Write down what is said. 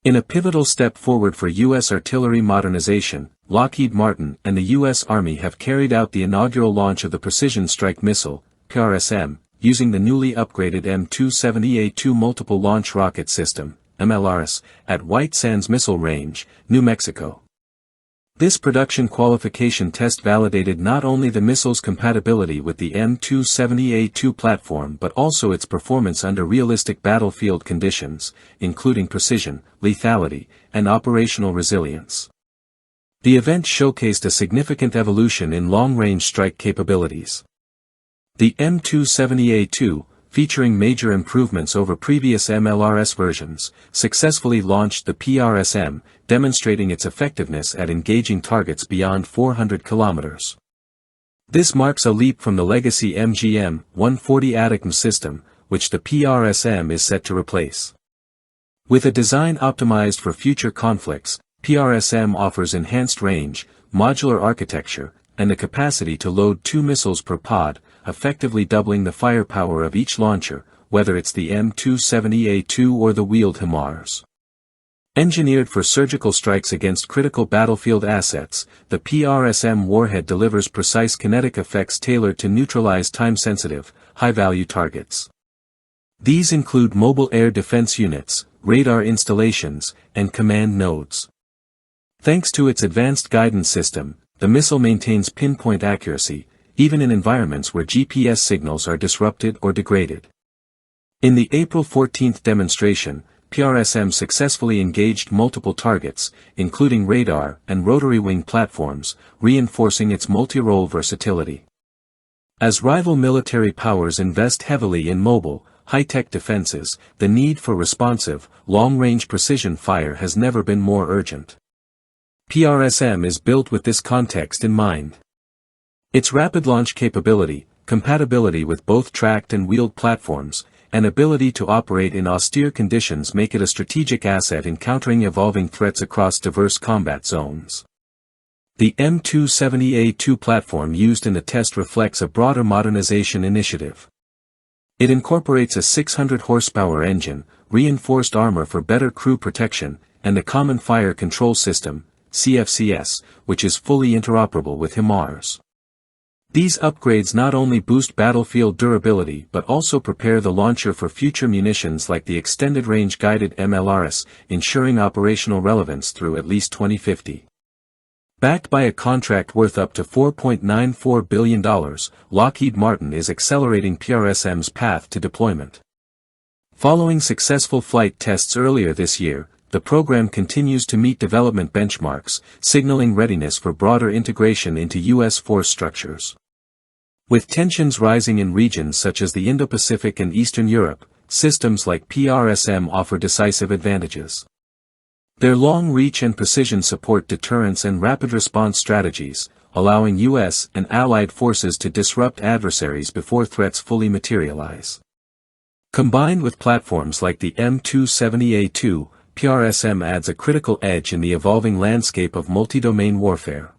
In a pivotal step forward for U.S. artillery modernization, Lockheed Martin and the U.S. Army have carried out the inaugural launch of the Precision Strike Missile, PrSM, using the newly upgraded M270A2 Multiple Launch Rocket System, MLRS, at White Sands Missile Range, New Mexico. This production qualification test validated not only the missile's compatibility with the M270A2 platform but also its performance under realistic battlefield conditions, including precision, lethality, and operational resilience. The event showcased a significant evolution in long-range strike capabilities. The M270A2, featuring major improvements over previous MLRS versions, successfully launched the PrSM, demonstrating its effectiveness at engaging targets beyond 400 kilometers. This marks a leap from the legacy MGM-140 ATACMS system, which the PrSM is set to replace. With a design optimized for future conflicts, PrSM offers enhanced range, modular architecture, and the capacity to load 2 missiles per pod, effectively doubling the firepower of each launcher, whether it's the M270A2 or the wheeled HIMARS. Engineered for surgical strikes against critical battlefield assets, the PrSM warhead delivers precise kinetic effects tailored to neutralize time-sensitive, high-value targets. These include mobile air defense units, radar installations, and command nodes. Thanks to its advanced guidance system, the missile maintains pinpoint accuracy, even in environments where GPS signals are disrupted or degraded. In the April 14 demonstration, PrSM successfully engaged multiple targets, including radar and rotary wing platforms, reinforcing its multi-role versatility. As rival military powers invest heavily in mobile, high-tech defenses, the need for responsive, long-range precision fire has never been more urgent. PrSM is built with this context in mind. Its rapid launch capability, compatibility with both tracked and wheeled platforms, and ability to operate in austere conditions make it a strategic asset in countering evolving threats across diverse combat zones. The M270A2 platform used in the test reflects a broader modernization initiative. It incorporates a 600-horsepower engine, reinforced armor for better crew protection, and a Common Fire Control System, CFCS, which is fully interoperable with HIMARS. These upgrades not only boost battlefield durability but also prepare the launcher for future munitions like the Extended Range Guided MLRS, ensuring operational relevance through at least 2050. Backed by a contract worth up to $4.94 billion, Lockheed Martin is accelerating PrSM's path to deployment. Following successful flight tests earlier this year, the program continues to meet development benchmarks, signaling readiness for broader integration into U.S. force structures. With tensions rising in regions such as the Indo-Pacific and Eastern Europe, systems like PrSM offer decisive advantages. Their long reach and precision support deterrence and rapid response strategies, allowing U.S. and allied forces to disrupt adversaries before threats fully materialize. Combined with platforms like the M270A2, PrSM adds a critical edge in the evolving landscape of multi-domain warfare.